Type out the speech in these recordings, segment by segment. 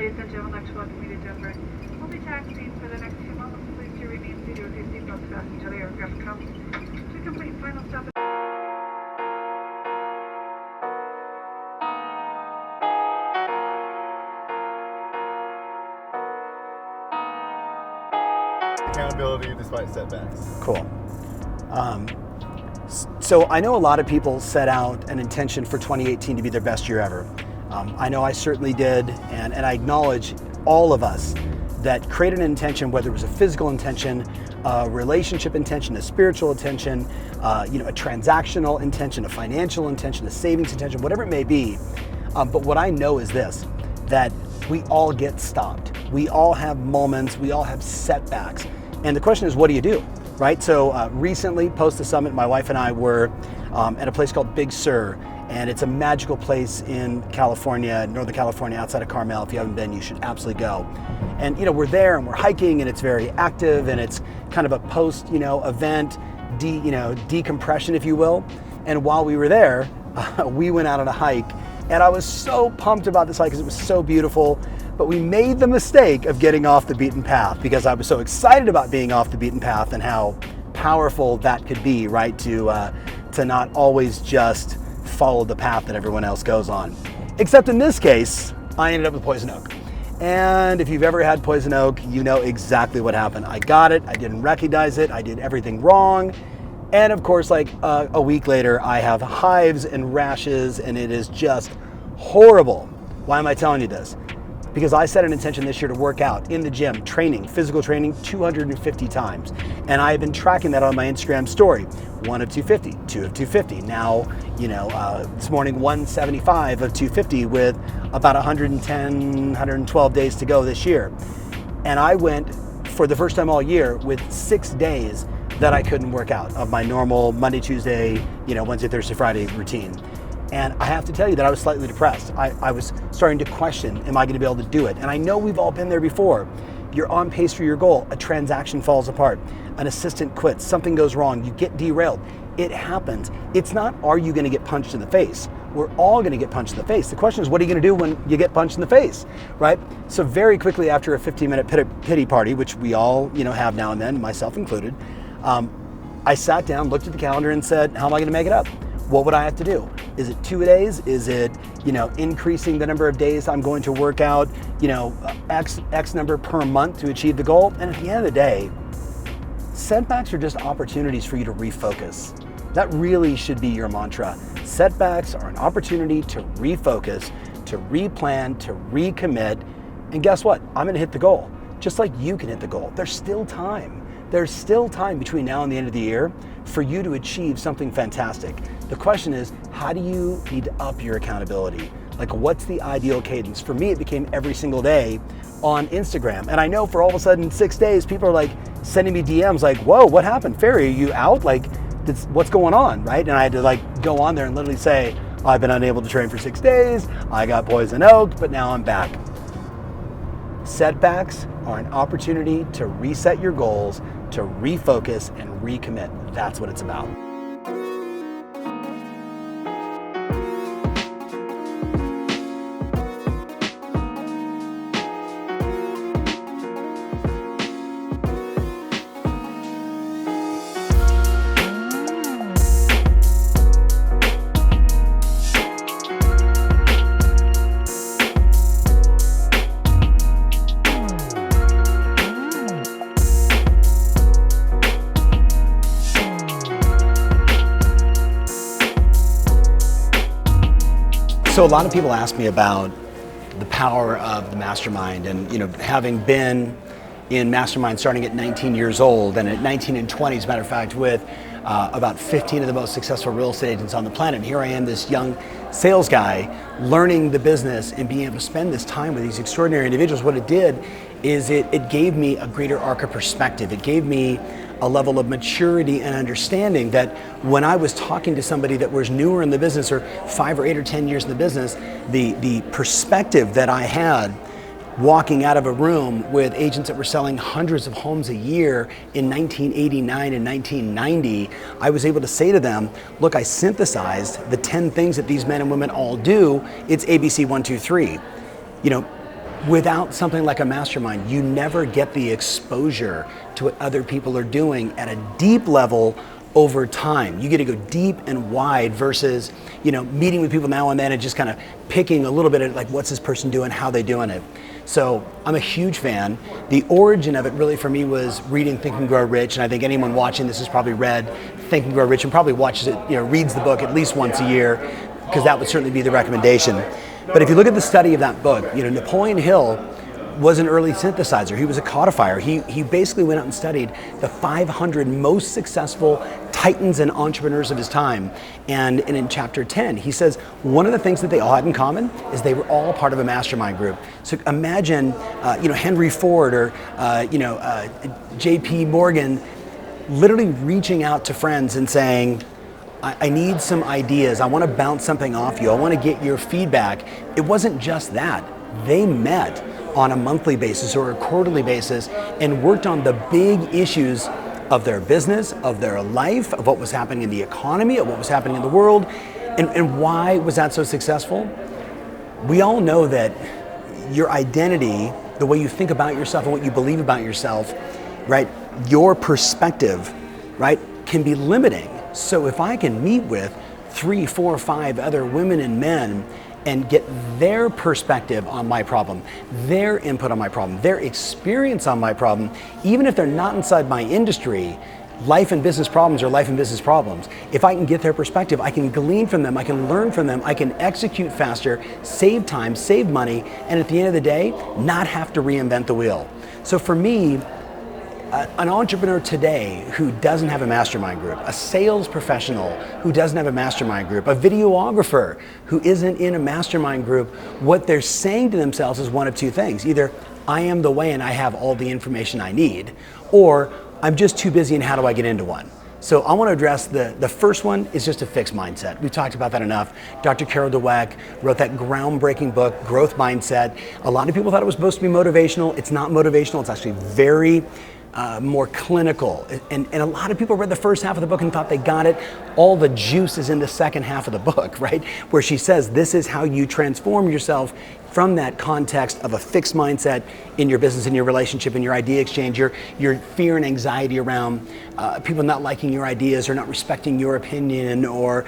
ladies and gentlemen, next one, immediate gentlemen. We'll be taxiing for the next few moments. Please do remain seated with your seatbelts fastened until the aircraft comes to complete final stop. Accountability despite setbacks. Cool. So I know a lot of people set out an intention for 2018 to be their best year ever. I know I certainly did, and I acknowledge all of us that created an intention, whether it was a physical intention, a relationship intention, a spiritual intention, a transactional intention, a financial intention, a savings intention, whatever it may be. But what I know is this, that we all get stopped. We all have moments, we all have setbacks. And the question is, what do you do, right? So recently, post the summit, my wife and I were at a place called Big Sur, and it's a magical place in California, Northern California, outside of Carmel. If you haven't been, you should absolutely go. And we're there and we're hiking, and it's very active, and it's kind of a post event, decompression, if you will. And while we were there, we went out on a hike, and I was so pumped about this hike because it was so beautiful. But we made the mistake of getting off the beaten path because I was so excited about being off the beaten path and how powerful that could be, right? To not always just follow the path that everyone else goes on. Except in this case, I ended up with poison oak. And if you've ever had poison oak, you know exactly what happened. I got it, I didn't recognize it, I did everything wrong. And of course, like a week later, I have hives and rashes, and it is just horrible. Why am I telling you this? Because I set an intention this year to work out in the gym, physical training 250 times. And I have been tracking that on my Instagram story. 1 of 250, 2 of 250. Now, this morning, 175 of 250 with about 110, 112 days to go this year. And I went for the first time all year with 6 days that I couldn't work out of my normal Monday, Tuesday, Wednesday, Thursday, Friday routine. And I have to tell you that I was slightly depressed. I was starting to question, am I going to be able to do it? And I know we've all been there before. You're on pace for your goal. A transaction falls apart. An assistant quits. Something goes wrong. You get derailed. It happens. It's not, are you going to get punched in the face? We're all going to get punched in the face. The question is, what are you going to do when you get punched in the face, right? So very quickly after a 15-minute pity party, which we all have now and then, myself included, I sat down, looked at the calendar and said, how am I going to make it up? What would I have to do? Is it 2 days? Is it, increasing the number of days I'm going to work out, X number per month to achieve the goal? And at the end of the day, setbacks are just opportunities for you to refocus. That really should be your mantra. Setbacks are an opportunity to refocus, to replan, to recommit. And guess what? I'm gonna hit the goal, just like you can hit the goal. There's still time. There's still time between now and the end of the year for you to achieve something fantastic. The question is, how do you need to up your accountability? Like, what's the ideal cadence? For me, it became every single day on Instagram. And I know for all of a sudden 6 days, people are like sending me DMs like, whoa, what happened? Ferry, are you out? Like, what's going on, right? And I had to go on there and literally say, I've been unable to train for 6 days. I got poison oak, but now I'm back. Setbacks are an opportunity to reset your goals, to refocus and recommit. That's what it's about. So a lot of people ask me about the power of the Mastermind, and having been in Mastermind starting at 19 years old, and at 19 and 20, as a matter of fact, with about 15 of the most successful real estate agents on the planet. And here I am, this young sales guy, learning the business and being able to spend this time with these extraordinary individuals. What it did is it gave me a greater arc of perspective. It gave me a level of maturity and understanding that when I was talking to somebody that was newer in the business, or 5 or 8 or 10 years in the business, the perspective that I had walking out of a room with agents that were selling hundreds of homes a year in 1989 and 1990, I was able to say to them, look, I synthesized the 10 things that these men and women all do. It's ABC 1, 2, 3. Without something like a mastermind, you never get the exposure to what other people are doing at a deep level over time. You get to go deep and wide versus, meeting with people now and then and just kind of picking a little bit of like, what's this person doing, how they doing it. So I'm a huge fan. The origin of it really for me was reading Think and Grow Rich, and I think anyone watching this has probably read Think and Grow Rich and probably watches it, reads the book at least once a year, because that would certainly be the recommendation. But if you look at the study of that book, Napoleon Hill was an early synthesizer. He was a codifier. He basically went out and studied the 500 most successful titans and entrepreneurs of his time. And in chapter 10, he says one of the things that they all had in common is they were all part of a mastermind group. So imagine, Henry Ford or, J.P. Morgan literally reaching out to friends and saying, I need some ideas. I want to bounce something off you. I want to get your feedback. It wasn't just that. They met on a monthly basis or a quarterly basis and worked on the big issues of their business, of their life, of what was happening in the economy, of what was happening in the world. And why was that so successful? We all know that your identity, the way you think about yourself and what you believe about yourself, right? Your perspective, right, can be limiting. So if I can meet with 3, 4, 5 other women and men and get their perspective on my problem, their input on my problem, their experience on my problem, even if they're not inside my industry, life and business problems are life and business problems. If I can get their perspective, I can glean from them, I can learn from them, I can execute faster, save time, save money, and at the end of the day, not have to reinvent the wheel. So for me, an entrepreneur today who doesn't have a mastermind group, a sales professional who doesn't have a mastermind group, a videographer who isn't in a mastermind group, what they're saying to themselves is one of two things. Either I am the way and I have all the information I need, or I'm just too busy and how do I get into one? So I want to address the first one is just a fixed mindset. We've talked about that enough. Dr. Carol Dweck wrote that groundbreaking book, Growth Mindset. A lot of people thought it was supposed to be motivational. It's not motivational. It's actually very more clinical. And a lot of people read the first half of the book and thought they got it. All the juice is in the second half of the book, right? Where she says this is how you transform yourself from that context of a fixed mindset in your business, in your relationship, in your idea exchange, your fear and anxiety around people not liking your ideas or not respecting your opinion or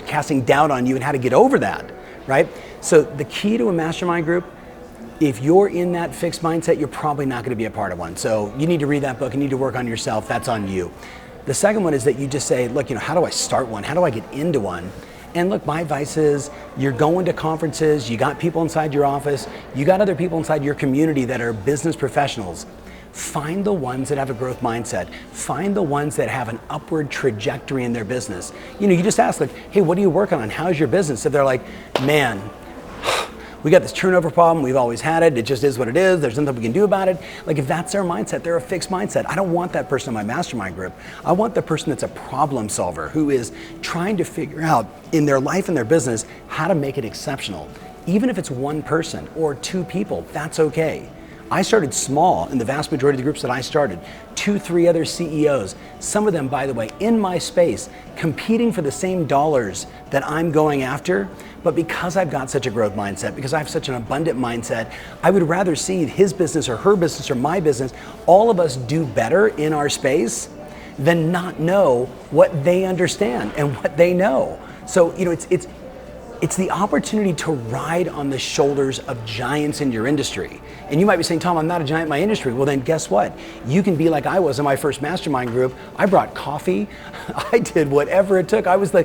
casting doubt on you, and how to get over that, right? So the key to a mastermind group, if you're in that fixed mindset, you're probably not going to be a part of one. So you need to read that book, you need to work on yourself, that's on you. The second one is that you just say, look, how do I start one? How do I get into one? And look, my advice is you're going to conferences, you got people inside your office, you got other people inside your community that are business professionals. Find the ones that have a growth mindset. Find the ones that have an upward trajectory in their business. You just ask like, hey, what are you working on? How's your business? If they're like, man, we got this turnover problem, we've always had it, it just is what it is, there's nothing we can do about it. Like if that's their mindset, they're a fixed mindset. I don't want that person in my mastermind group. I want the person that's a problem solver who is trying to figure out in their life and their business how to make it exceptional. Even if it's one person or 2 people, that's okay. I started small in the vast majority of the groups that I started. 2, 3 other CEOs, some of them, by the way, in my space, competing for the same dollars that I'm going after. But because I've got such a growth mindset, because I have such an abundant mindset, I would rather see his business or her business or my business, all of us do better in our space than not know what they understand and what they know. So, it's the opportunity to ride on the shoulders of giants in your industry. And you might be saying, Tom, I'm not a giant in my industry. Well, then guess what? You can be like I was in my first mastermind group. I brought coffee. I did whatever it took. I was the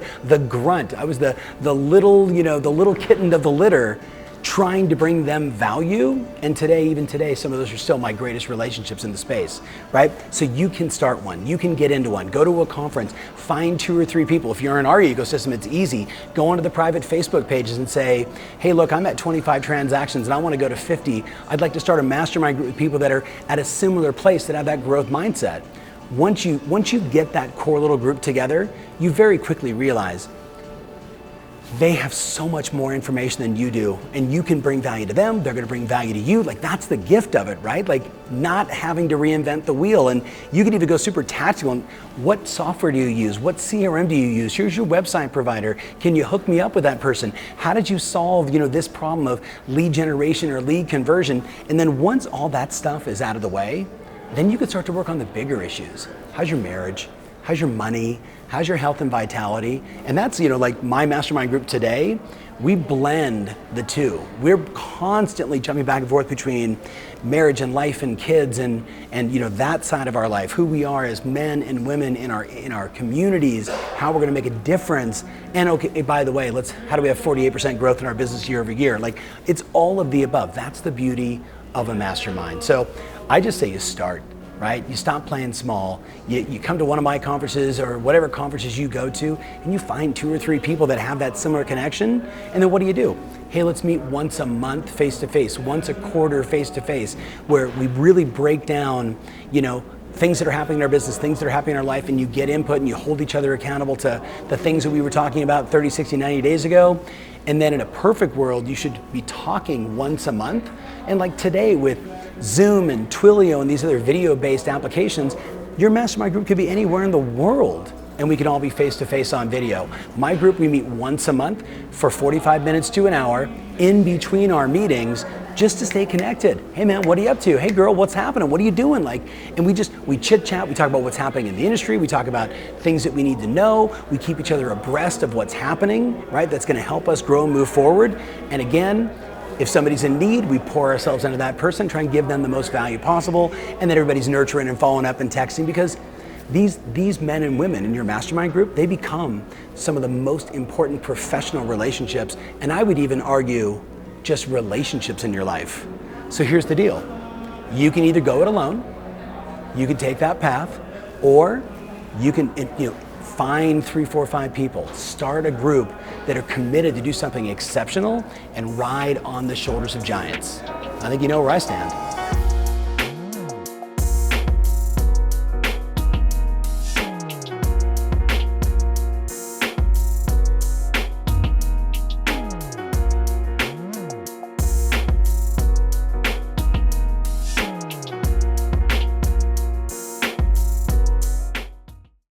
grunt. I was the little, the little kitten of the litter, trying to bring them value. And today, even today, some of those are still my greatest relationships in the space, right? So you can start one, you can get into one, go to a conference, find 2 or 3 people. If you're in our ecosystem, it's easy. Go onto the private Facebook pages and say, hey, look, I'm at 25 transactions and I want to go to 50. I'd like to start a mastermind group with people that are at a similar place that have that growth mindset. Once you get that core little group together, you very quickly realize they have so much more information than you do, and you can bring value to them, they're gonna bring value to you. Like, that's the gift of it, right? Like, not having to reinvent the wheel. And you can even go super tactical. And what software do you use? What CRM do you use? Here's your website provider. Can you hook me up with that person? How did you solve, this problem of lead generation or lead conversion? And then once all that stuff is out of the way, then you can start to work on the bigger issues. How's your marriage? How's your money? How's your health and vitality? And that's, like my mastermind group today, we blend the two. We're constantly jumping back and forth between marriage and life and kids and that side of our life, who we are as men and women in our communities, how we're gonna make a difference. And okay, by the way, how do we have 48% growth in our business year over year? Like, it's all of the above. That's the beauty of a mastermind. So I just say you start. Right? You stop playing small. You come to one of my conferences or whatever conferences you go to, and you find 2 or 3 people that have that similar connection. And then what do? Hey, let's meet once a month face to face, once a quarter face to face, where we really break down, things that are happening in our business, things that are happening in our life, and you get input and you hold each other accountable to the things that we were talking about 30, 60, 90 days ago. And then in a perfect world, you should be talking once a month. And like today with Zoom and Twilio and these other video-based applications, your mastermind group could be anywhere in the world and we can all be face-to-face on video. My group, we meet once a month for 45 minutes to an hour in between our meetings just to stay connected. Hey man, what are you up to? Hey girl, what's happening? What are you doing? And we chit chat, we talk about what's happening in the industry, we talk about things that we need to know, we keep each other abreast of what's happening, right? That's gonna help us grow and move forward. And again, if somebody's in need, we pour ourselves into that person, try and give them the most value possible, and then everybody's nurturing and following up and texting, because these men and women in your mastermind group, they become some of the most important professional relationships, and I would even argue just relationships in your life. So here's the deal. You can either go it alone, you can take that path, or you can find 3, 4, 5 people, start a group that are committed to do something exceptional and ride on the shoulders of giants. I think you know where I stand.